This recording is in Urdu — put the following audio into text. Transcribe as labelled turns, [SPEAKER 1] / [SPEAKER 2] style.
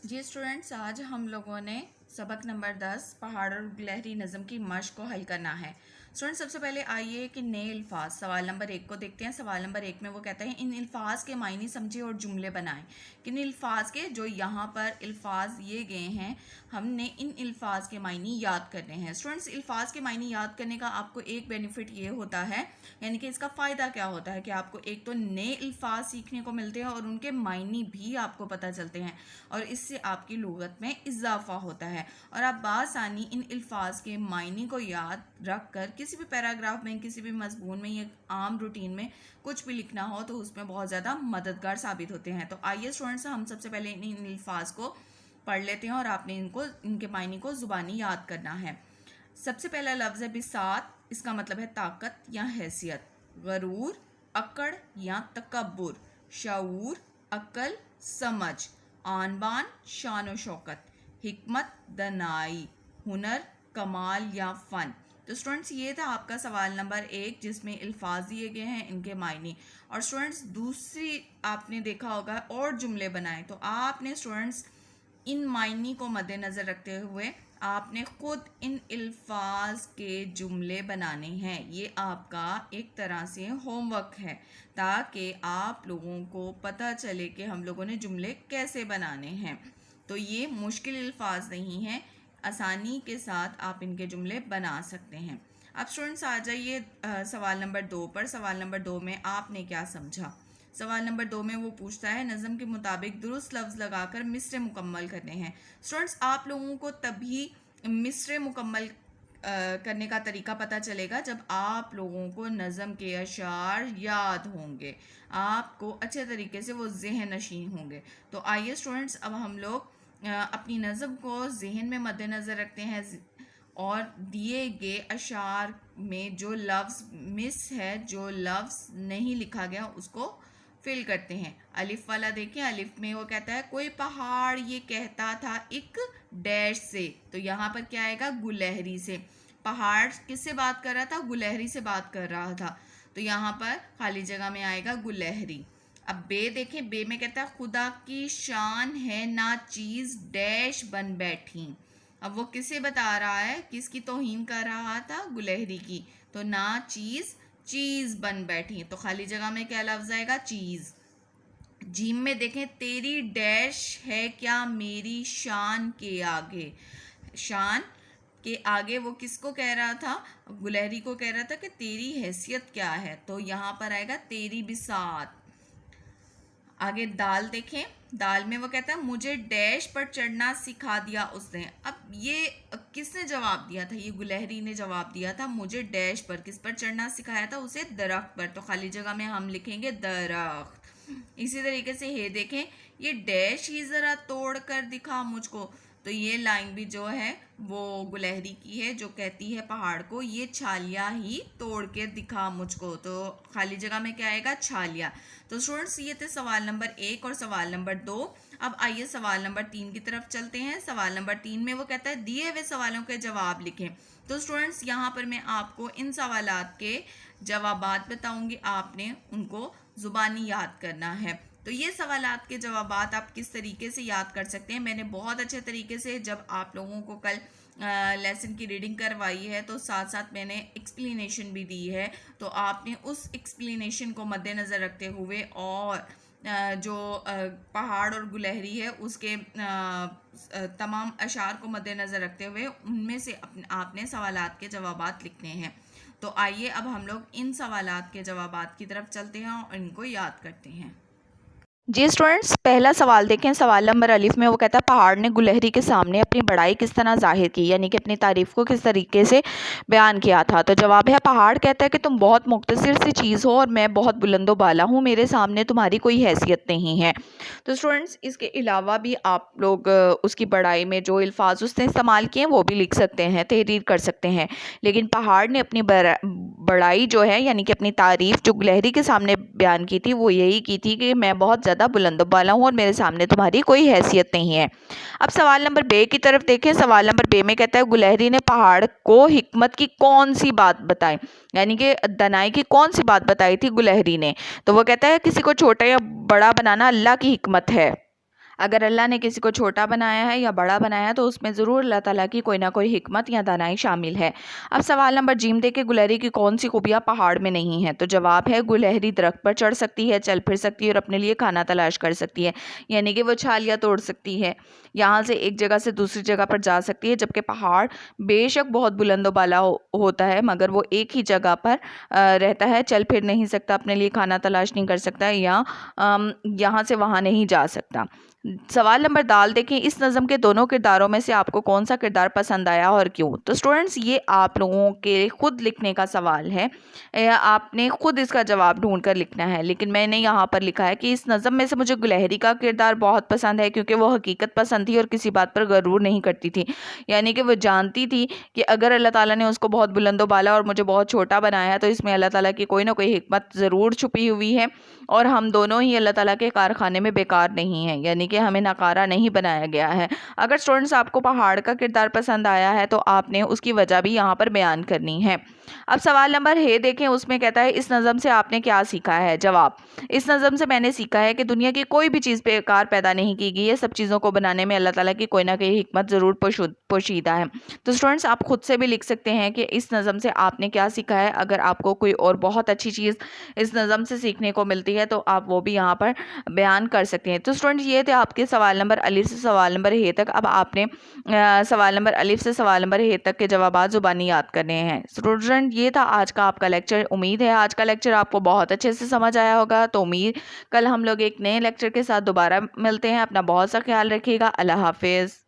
[SPEAKER 1] جی اسٹوڈنٹس، آج ہم لوگوں نے سبق نمبر 10 پہاڑ اور گلہری نظم کی مشق کو حل کرنا ہے۔ اسٹوڈنٹ سب سے پہلے آئیے کہ نئے الفاظ سوال نمبر 1 کو دیکھتے ہیں۔ سوال نمبر 1 میں وہ کہتا ہے ان الفاظ کے معنی سمجھے اور جملے بنائیں۔ کن الفاظ کے؟ جو یہاں پر الفاظ دیے گئے ہیں ہم نے ان الفاظ کے معنی یاد کرنے ہیں۔ اسٹوڈنٹس الفاظ کے معنی یاد کرنے کا آپ کو ایک بینیفٹ یہ ہوتا ہے، یعنی کہ اس کا فائدہ کیا ہوتا ہے کہ آپ کو ایک تو نئے الفاظ سیکھنے کو ملتے ہیں اور ان کے معنی بھی آپ کو پتہ چلتے ہیں، اور اس سے آپ کی لغت میں اضافہ ہوتا ہے، اور آپ بآسانی ان الفاظ کے معنی کو یاد رکھ کر کسی بھی پیراگراف میں، کسی بھی مضمون میں یا عام روٹین میں کچھ بھی لکھنا ہو تو اس میں بہت زیادہ مددگار ثابت ہوتے ہیں۔ تو آئیے اسٹوڈنٹس ہم سب سے پہلے ان الفاظ کو پڑھ لیتے ہیں اور آپ نے ان کے معنی کو زبانی یاد کرنا ہے۔ سب سے پہلا لفظ ہے بساط، اس کا مطلب ہے طاقت یا حیثیت۔ غرور، اکڑ یا تکبر۔ شعور، عقل، سمجھ۔ آن بان، شان و شوکت۔ حکمت، دانائی۔ ہنر، کمال یا فن۔ تو اسٹوڈنٹس یہ تھا آپ کا سوال نمبر 1 جس میں الفاظ دیے گئے ہیں، ان کے معنی۔ اور اسٹوڈنٹس دوسری آپ نے دیکھا ہوگا اور جملے بنائے، تو آپ نے اسٹوڈنٹس ان معنی کو مد نظر رکھتے ہوئے آپ نے خود ان الفاظ کے جملے بنانے ہیں۔ یہ آپ کا ایک طرح سے ہوم ورک ہے تاکہ آپ لوگوں کو پتہ چلے کہ ہم لوگوں نے جملے کیسے بنانے ہیں۔ تو یہ مشکل الفاظ نہیں ہیں، آسانی کے ساتھ آپ ان کے جملے بنا سکتے ہیں۔ اب اسٹوڈنٹس آ جائیے سوال نمبر 2 پر۔ سوال نمبر 2 میں آپ نے کیا سمجھا؟ سوال نمبر 2 میں وہ پوچھتا ہے نظم کے مطابق درست لفظ لگا کر مصرع مکمل کرنے ہیں۔ اسٹوڈنٹس آپ لوگوں کو تبھی مصرع مکمل کرنے کا طریقہ پتہ چلے گا جب آپ لوگوں کو نظم کے اشعار یاد ہوں گے، آپ کو اچھے طریقے سے وہ ذہن نشین ہوں گے۔ تو آئیے اسٹوڈنٹس اب ہم لوگ اپنی نظم کو ذہن میں مد نظر رکھتے ہیں اور دیے گئے اشعار میں جو لفظ مس ہے، جو لفظ نہیں لکھا گیا، اس کو فل کرتے ہیں۔ الف والا دیکھیں، الف میں وہ کہتا ہے کوئی پہاڑ یہ کہتا تھا ایک ڈیش سے، تو یہاں پر کیا آئے گا؟ گلہری سے۔ پہاڑ کس سے بات کر رہا تھا؟ گلہری سے بات کر رہا تھا، تو یہاں پر خالی جگہ میں آئے گا گلہری۔ اب بے دیکھیں، بے میں کہتا ہے خدا کی شان ہے نا چیز ڈیش بن بیٹھی۔ اب وہ کسے بتا رہا ہے؟ کس کی توہین کر رہا تھا؟ گلہری کی۔ تو نا چیز چیز بن بیٹھی، تو خالی جگہ میں کیا لفظ آئے گا؟ چیز۔ جیم میں دیکھیں تیری ڈیش ہے کیا میری شان کے آگے۔ شان کے آگے وہ کس کو کہہ رہا تھا؟ گلہری کو کہہ رہا تھا کہ تیری حیثیت کیا ہے، تو یہاں پر آئے گا تیری بساط۔ آگے دال دیکھیں، دال میں وہ کہتا ہے مجھے ڈیش پر چڑھنا سکھا دیا اس نے۔ اب یہ کس نے جواب دیا تھا؟ یہ گلہری نے جواب دیا تھا مجھے ڈیش پر، کس پر چڑھنا سکھایا تھا اسے؟ درخت پر، تو خالی جگہ میں ہم لکھیں گے درخت۔ اسی طریقے سے ہے دیکھیں یہ ڈیش ہی ذرا توڑ کر دکھا مجھ کو، تو یہ لائن بھی جو ہے وہ گلہری کی ہے جو کہتی ہے پہاڑ کو یہ چھالیا ہی توڑ کے دکھا مجھ کو، تو خالی جگہ میں کیا آئے گا؟ چھالیا۔ تو اسٹوڈنٹس یہ تھے سوال نمبر 1 اور سوال نمبر 2۔ اب آئیے سوال نمبر 3 کی طرف چلتے ہیں۔ سوال نمبر 3 میں وہ کہتا ہے دیے ہوئے سوالوں کے جواب لکھیں۔ تو اسٹوڈنٹس یہاں پر میں آپ کو ان سوالات کے جوابات بتاؤں گی، آپ نے ان کو زبانی یاد کرنا ہے۔ تو یہ سوالات کے جوابات آپ کس طریقے سے یاد کر سکتے ہیں؟ میں نے بہت اچھے طریقے سے جب آپ لوگوں کو کل لیسن کی ریڈنگ کروائی ہے تو ساتھ ساتھ میں نے ایکسپلینیشن بھی دی ہے، تو آپ نے اس ایکسپلینیشن کو مد نظر رکھتے ہوئے اور جو پہاڑ اور گلہری ہے اس کے تمام اشعار کو مد نظر رکھتے ہوئے ان میں سے آپ نے سوالات کے جوابات لکھنے ہیں۔ تو آئیے اب ہم لوگ ان سوالات کے جوابات کی طرف چلتے ہیں اور ان کو یاد کرتے ہیں۔
[SPEAKER 2] جی اسٹوڈنٹس پہلا سوال دیکھیں، سوال نمبر الف میں وہ کہتا ہے پہاڑ نے گلہری کے سامنے اپنی بڑائی کس طرح ظاہر کی، یعنی کہ اپنی تعریف کو کس طریقے سے بیان کیا تھا۔ تو جواب ہے پہاڑ کہتا ہے کہ تم بہت مختصر سی چیز ہو اور میں بہت بلند و بالا ہوں، میرے سامنے تمہاری کوئی حیثیت نہیں ہے۔ تو اسٹوڈنٹس اس کے علاوہ بھی آپ لوگ اس کی بڑائی میں جو الفاظ اس نے استعمال کیے ہیں وہ بھی لکھ سکتے ہیں، تحریر کر سکتے ہیں، لیکن پہاڑ نے اپنی بڑائی جو ہے یعنی کہ اپنی تعریف جو گلہری کے سامنے بیان کی تھی وہ یہی کی تھی کہ میں بہت زیادہ بلند و بالا ہوں اور میرے سامنے تمہاری کوئی حیثیت نہیں ہے۔ اب سوال نمبر بے کی طرف دیکھیں، سوال نمبر بے میں کہتا ہے گلہری نے پہاڑ کو حکمت کی کون سی بات بتائی، یعنی کہ دانائی کی کون سی بات بتائی تھی گلہری نے۔ تو وہ کہتا ہے کسی کو چھوٹا یا بڑا بنانا اللہ کی حکمت ہے۔ اگر اللہ نے کسی کو چھوٹا بنایا ہے یا بڑا بنایا ہے تو اس میں ضرور اللہ تعالیٰ کی کوئی نہ کوئی حکمت یا دانائی شامل ہے۔ اب سوال نمبر جیم دیکھیں، گلہری کی کون سی خوبیاں پہاڑ میں نہیں ہیں؟ تو جواب ہے گلہری درخت پر چڑھ سکتی ہے، چل پھر سکتی ہے اور اپنے لیے کھانا تلاش کر سکتی ہے، یعنی کہ وہ چھالیاں توڑ سکتی ہے، یہاں سے ایک جگہ سے دوسری جگہ پر جا سکتی ہے، جبکہ پہاڑ بے شک بہت بلند و بالا ہوتا ہے مگر وہ ایک ہی جگہ پر رہتا ہے، چل پھر نہیں سکتا، اپنے لیے کھانا تلاش نہیں کر سکتا یا یہاں سے وہاں نہیں جا سکتا۔ سوال نمبر دال دیکھیں، اس نظم کے دونوں کرداروں میں سے آپ کو کون سا کردار پسند آیا اور کیوں؟ تو سٹوڈنٹس یہ آپ لوگوں کے خود لکھنے کا سوال ہے، آپ نے خود اس کا جواب ڈھونڈ کر لکھنا ہے، لیکن میں نے یہاں پر لکھا ہے کہ اس نظم میں سے مجھے گلہری کا کردار بہت پسند ہے کیونکہ وہ حقیقت پسند تھی اور کسی بات پر غرور نہیں کرتی تھی، یعنی کہ وہ جانتی تھی کہ اگر اللہ تعالیٰ نے اس کو بہت بلند و بالا اور مجھے بہت چھوٹا بنایا ہے تو اس میں اللہ تعالیٰ کی کوئی نہ کوئی حکمت ضرور چھپی ہوئی ہے اور ہم دونوں ہی اللہ تعالیٰ کے کارخانے میں بیکار نہیں ہیں، یعنی کہ ہمیں ناکارہ نہیں بنایا گیا ہے۔ اگر سٹوڈنٹس آپ کو پہاڑ کا کردار پسند آیا ہے تو آپ نے اس کی وجہ بھی یہاں پر بیان کرنی ہے۔ اب سوال نمبر دیکھیں، اس میں کہتا ہے اس نظم سے آپ نے کیا سیکھا ہے؟ جواب، اس نظم سے میں نے سیکھا ہے کہ دنیا کی کوئی بھی چیز بیکار پیدا نہیں کی گئی ہے، سب چیزوں کو بنانے میں اللہ تعالیٰ کی کوئی نہ کوئی حکمت ضرور پوشیدہ ہے۔ تو سٹوڈنٹس آپ خود سے بھی لکھ سکتے ہیں کہ اس نظم سے آپ نے کیا سیکھا ہے۔ اگر آپ کو کوئی اور بہت اچھی چیز اس نظم سے سیکھنے کو ملتی ہے تو آپ وہ بھی یہاں پر بیان کر سکتے ہیں۔ تو سٹوڈنٹس یہ تھے آپ کے سوال نمبر الف سے سوال نمبر ہ تک۔ اب آپ نے سوال نمبر الف سے سوال نمبر ہ تک کے جوابات زبانی یاد کرنے ہیں۔ سٹوڈنٹ یہ تھا آج کا آپ کا لیکچر، امید ہے آج کا لیکچر آپ کو بہت اچھے سے سمجھ آیا ہوگا۔ تو امید کل ہم لوگ ایک نئے لیکچر کے ساتھ دوبارہ ملتے ہیں۔ اپنا بہت سا خیال رکھیے گا۔ اللہ حافظ۔